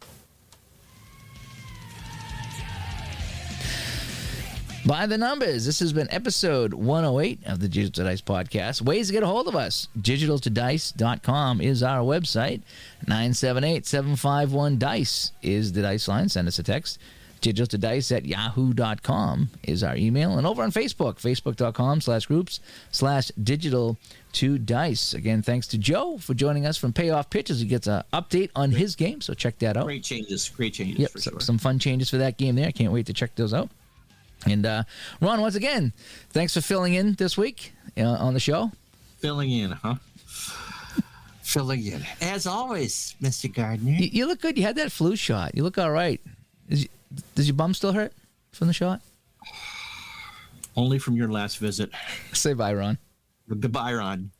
S1: By the numbers, this has been episode 108 of the Digital to Dice podcast. Ways to get a hold of us. digitaltodice.com is our website. 978-751-DICE is the dice line. Send us a text. digitaltodice@yahoo.com is our email. And over on Facebook, facebook.com/groups/digital2dice. Again, thanks to Joe for joining us from Payoff Pitch as he gets an update on his game. So check that out.
S2: Great changes
S1: Yep,
S2: for sure.
S1: Some fun changes for that game there. I can't wait to check those out. And Ron, once again, thanks for filling in this week on the show.
S2: Filling in, huh? Filling in. As always, Mr. Gardner.
S1: You look good. You had that flu shot. You look all right. Does your bum still hurt from the shot?
S2: Only from your last visit.
S1: Say bye, Ron.
S2: Goodbye, Ron.